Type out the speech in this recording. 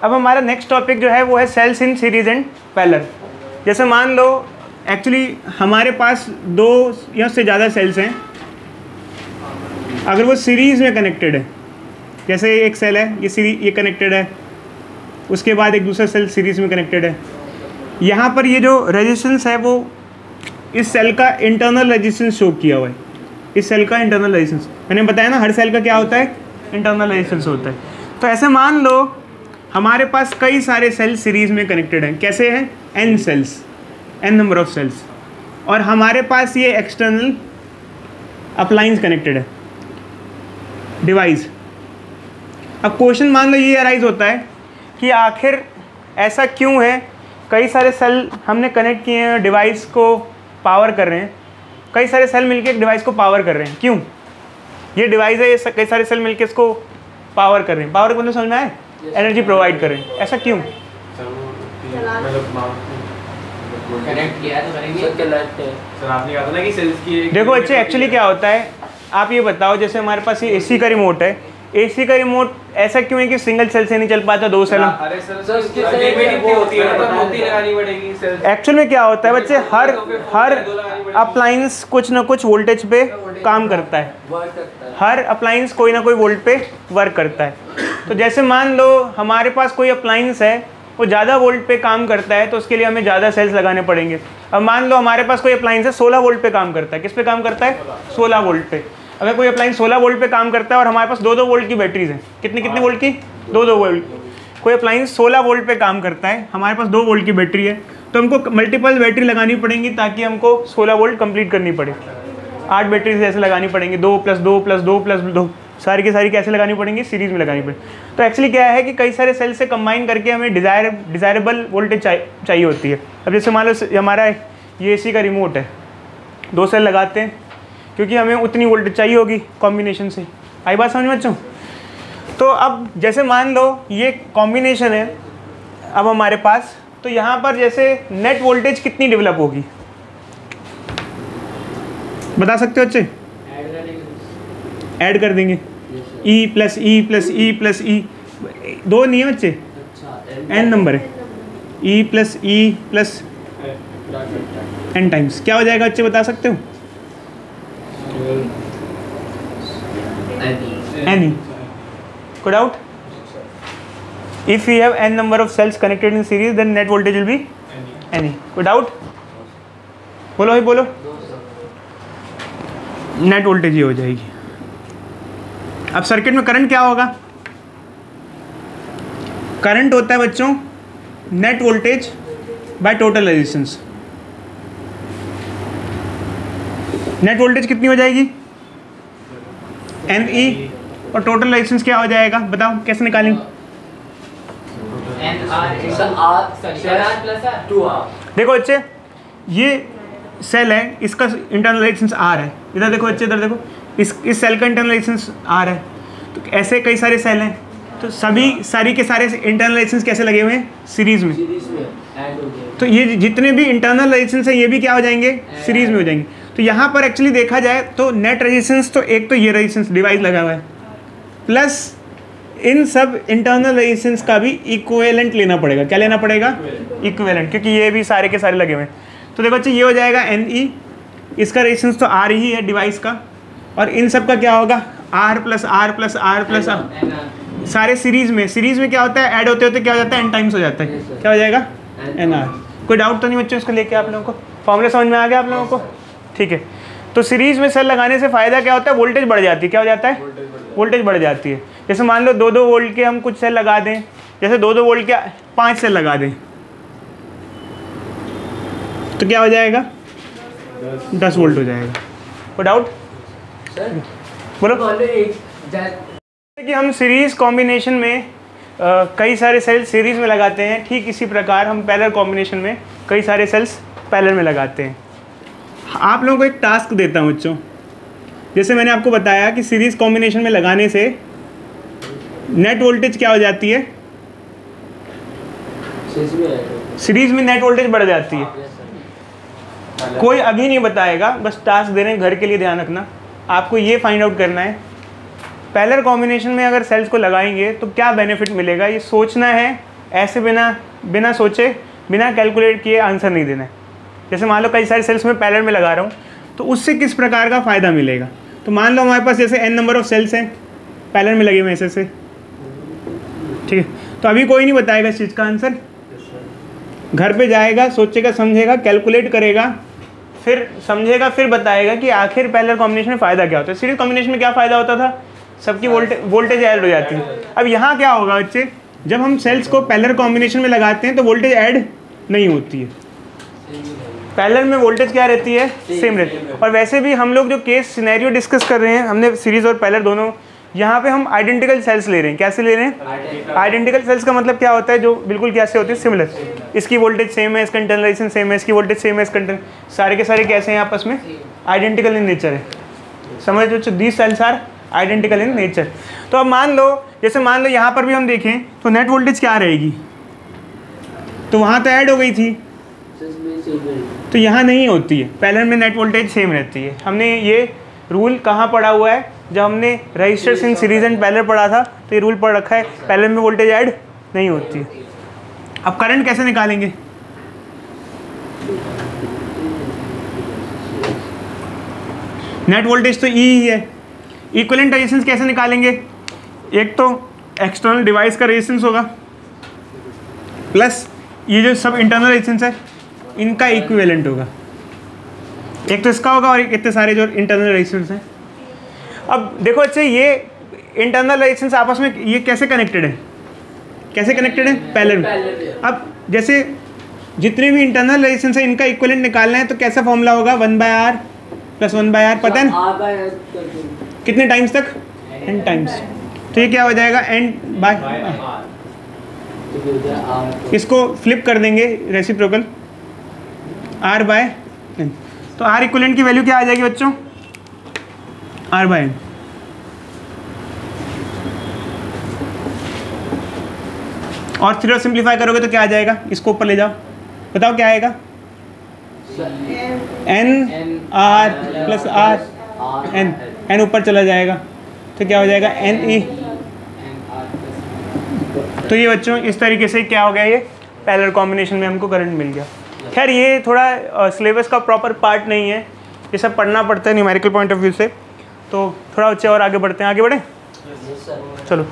अब हमारा next topic जो है वो है cells in series and parallel. जैसे मान लो एक्चुअली हमारे पास 2 या उससे ज़्यादा सेल्स हैं, अगर वो सीरीज़ में कनेक्टेड है, जैसे एक सेल है ये कनेक्टेड है, उसके बाद एक दूसरा सेल सीरीज़ में कनेक्टेड है। यहाँ पर ये जो रेजिस्टेंस है वो इस सेल का इंटरनल रेजिस्टेंस शो किया हुआ है, इस सेल का इंटरनल रेजिस्टेंस। मैंने बताया ना हर सेल का क्या होता है, इंटरनल रेजिस्टेंस होता है। तो ऐसे मान लो हमारे पास कई सारे सेल सीरीज़ में कनेक्टेड हैं। कैसे हैं? n cells, n number of cells, और हमारे पास ये एक्सटर्नल अप्लायंस कनेक्टेड है, डिवाइस। अब क्वेश्चन मान लो ये अराइज होता है कि आखिर ऐसा क्यों है, कई सारे सेल हमने कनेक्ट किए हैं, डिवाइस को पावर कर रहे हैं, कई सारे सेल मिलके एक डिवाइस को पावर कर रहे हैं, क्यों? ये डिवाइस है, ये कई सारे सेल मिलके इसको पावर कर रहे हैं। पावर मतलब समझ में आए? एनर्जी प्रोवाइड कर रहे हैं। ऐसा क्यों? देखो बच्चे एक्चुअली क्या होता है, आप ये बताओ, जैसे हमारे पास ये एसी का रिमोट है, एसी का रिमोट ऐसा क्यों है कि सिंगल सेल से नहीं चल पाता, 2 सेल? एक्चुअल में क्या होता है बच्चे, हर अप्लायंस कुछ ना कुछ वोल्टेज पे काम करता है, हर अप्लायंस कोई ना कोई वोल्ट पे वर्क करता है। तो जैसे मान लो हमारे पास कोई अप्लायंस है, वो ज़्यादा वोल्ट पे काम करता है, तो उसके लिए हमें ज़्यादा सेल्स लगाने पड़ेंगे। अब मान लो हमारे पास कोई अप्लायंस है 16 वोल्ट पे काम करता है। किस पे काम करता है? 16 वोल्ट पे। अगर कोई अप्लायंस 16 वोल्ट पे काम करता है और हमारे पास 2-2 वोल्ट की बैटरीज हैं, कितनी वोल्ट की? 2-2 वोल्ट। कोई अप्लायंस 16 वोल्ट पे काम करता है, हमारे पास 2 वोल्ट की बैटरी है, तो हमको मल्टीपल बैटरी लगानी पड़ेंगी ताकि हमको 16 वोल्ट कंप्लीट करनी पड़े। 8 बैटरीज ऐसे लगानी पड़ेंगी, 2 + 2 + 2 + 2, सारी की सारी कैसे लगानी पड़ेंगी? सीरीज़ में लगानी पड़ेगी। तो एक्चुअली क्या है कि कई सारे सेल से कंबाइन करके हमें डिज़ायरेबल वोल्टेज चाहिए होती है। अब जैसे मान लो हमारा ये एसी का रिमोट है, 2 सेल लगाते हैं क्योंकि हमें उतनी वोल्टेज चाहिए होगी कॉम्बिनेशन से। आई बात समझ में बच्चों? तो अब जैसे मान लो ये कॉम्बिनेशन है अब हमारे पास, तो यहाँ पर जैसे नेट वोल्टेज कितनी डेवलप होगी बता सकते हो बच्चे? ऐड कर देंगे, E + E + E + E, 2 नहीं है बच्चे, n नंबर है, E + E + n टाइम्स। क्या हो जाएगा बच्चे बता सकते हो? Any? Could out? If we have n number of cells connected in series, then net voltage will be any. Could out? बोलो भाई बोलो। नेट वोल्टेज ये हो जाएगी। अब सर्किट में करंट क्या होगा? करंट होता है बच्चों net voltage by total resistance. Net voltage कितनी हो जाएगी? NE, और टोटल रेजिस्टेंस क्या हो जाएगा बताओ, कैसे निकालेंगे? देखो बच्चे ये सेल है, इसका इंटरनल रेजिस्टेंस R है। इधर देखो बच्चे, इधर देखो, इस सेल का इंटरनल रेजिस्टेंस R है। तो ऐसे कई सारे सेल हैं, तो सारी के सारे इंटरनल रेजिस्टेंस कैसे लगे हुए हैं? सीरीज में। तो ये जितने भी इंटरनल रेजिस्टेंस हैं ये भी क्या हो जाएंगे? सीरीज में हो जाएंगे। तो यहाँ पर एक्चुअली देखा जाए तो नेट रेजिस्टेंस तो एक तो ये रेजिस्टेंस डिवाइस लगा हुआ है, प्लस इन सब इंटरनल रेजिस्टेंस का भी इक्विवेलेंट लेना पड़ेगा। क्या लेना पड़ेगा? इक्विवेलेंट, क्योंकि ये भी सारे के सारे लगे हुए हैं। तो देखो बच्चे ये हो जाएगा NE, इसका रेजिस्टेंस तो R ही है डिवाइस का, और इन सब का क्या होगा? R + R + R + R। सारे सीरीज में क्या होता है? ऐड होते होते क्या हो जाता है? n टाइम्स हो जाता है। क्या हो जाएगा? NR। कोई डाउट तो नहीं बच्चों इसको लेके? आप लोगों को फॉर्मूला समझ में आ गया आप लोगों को? ठीक है। तो सीरीज में सेल लगाने से फ़ायदा क्या होता है? वोल्टेज बढ़ जाती है। क्या हो जाता है? वोल्टेज बढ़ जाती है। जैसे मान लो 2-2 वोल्ट के हम कुछ सेल लगा दें, जैसे 2-2 वोल्ट के 5 सेल लगा दें, तो क्या हो जाएगा? 10 वोल्ट हो जाएगा। कोई डाउट? बोलो। कि हम सीरीज कॉम्बिनेशन में कई सारे सेल सीरीज में लगाते हैं, ठीक इसी प्रकार हम पैरेलल कॉम्बिनेशन में कई सारे सेल्स पैरेलल में लगाते हैं। आप लोगों को एक टास्क देता हूँ बच्चों, जैसे मैंने आपको बताया कि सीरीज कॉम्बिनेशन में लगाने से नेट वोल्टेज क्या हो जाती है? सीरीज में नेट वोल्टेज बढ़ जाती है। कोई अभी नहीं बताएगा, बस टास्क दे रहे हैं, घर के लिए ध्यान रखना। आपको ये फाइंड आउट करना है पैरेलल कॉम्बिनेशन में अगर सेल्स को लगाएंगे तो क्या बेनिफिट मिलेगा, ये सोचना है ऐसे बिना सोचे बिना कैलकुलेट किए आंसर नहीं देना है। जैसे मान लो कई सारे सेल्स में पैरेलल में लगा रहा हूँ, तो उससे किस प्रकार का फ़ायदा मिलेगा। तो मान लो हमारे पास जैसे n नंबर ऑफ सेल्स हैं पैरेलल में लगे हुए ऐसे, ठीक है। तो अभी कोई नहीं बताएगा इस चीज़ का आंसर, घर पे जाएगा, सोचेगा, समझेगा, कैलकुलेट करेगा, फिर समझेगा, फिर बताएगा कि आखिर पैरेलल कॉम्बिनेशन में फ़ायदा क्या होता है। सीरीज कॉम्बिनेशन में क्या फ़ायदा होता था, सबकी वोल्टेज ऐड हो जाती है। अब यहाँ क्या होगा बच्चे, जब हम सेल्स को पैरेलल कॉम्बिनेशन में लगाते हैं तो वोल्टेज ऐड नहीं होती है। पैरेलल में वोल्टेज क्या रहती है, सेम रहती है। और वैसे भी हम लोग जो केस सिनेरियो डिस्कस कर रहे हैं, हमने सीरीज और पैरेलल दोनों, यहाँ पे हम आइडेंटिकल सेल्स ले रहे हैं। कैसे ले रहे हैं, आइडेंटिकल सेल्स का मतलब क्या होता है, जो बिल्कुल कैसे होती है, सिमिलर। इसकी वोल्टेज सेम है, इसका इंटरनल रेजिस्टेंस सेम है, इसकी वोल्टेज सेम है, इसका इंटरनल, सारे के सारे कैसे हैं आपस में, आइडेंटिकल इन नेचर है। समझ लो, these cells are identical in nature. तो अब मान लो, जैसे मान लो यहाँ पर भी हम देखें तो नेट वोल्टेज क्या रहेगी, तो वहाँ तो ऐड हो गई थी, तो यहाँ नहीं होती है। पैरेलल में नेट वोल्टेज सेम रहती है। हमने ये रूल कहाँ पढ़ा हुआ है, जब हमने resistors in series and parallel पढ़ा था, तो ये रूल पढ़ रखा है, पैरेलल में वोल्टेज ऐड नहीं होती है। अब करंट कैसे निकालेंगे, नेट वोल्टेज तो ई ही है। इक्विवेलेंट रेजिस्टेंस कैसे निकालेंगे, एक तो एक्सटर्नल डिवाइस का रेजिस्टेंस होगा प्लस ये जो सब इंटरनल रेजिस्टेंस है इनका इक्विवेलेंट होगा। एक तो इसका होगा और इतने सारे जो इंटरनल रेजिस्टेंस हैं। अब देखो अच्छे, ये इंटरनल रेजिस्टेंस आपस में ये कैसे कनेक्टेड है, कैसे कनेक्टेड है, पैरेलल में। अब जैसे जितने भी इंटरनल रेजिस्टेंस है इनका इक्विवेलेंट निकालना है, तो कैसा फॉर्मूला होगा, 1/r + 1/r, पता है ना कितने टाइम्स तक, n टाइम्स। तो ये क्या हो जाएगा, n/r। इसको फ्लिप कर देंगे रेसिप्रोकल, r/n। तो r इक्विवेलेंट की वैल्यू क्या आ जाएगी बच्चों, r/n। और 3 सिंप्लीफाई करोगे तो क्या आ जाएगा, इसको ऊपर ले जाओ, बताओ क्या आएगा, n/r + r n ऊपर चला जाएगा, तो क्या हो जाएगा, ne। तो ये बच्चों इस तरीके से क्या हो गया, ये पैरेलल कॉम्बिनेशन में हमको करंट मिल गया। खैर ये थोड़ा सिलेबस का प्रॉपर पार्ट नहीं है, ये सब पढ़ना पड़ता है न्यूमेरिकल पॉइंट ऑफ व्यू से। तो थोड़ा बच्चे और आगे बढ़ते हैं, आगे बढ़े, चलो।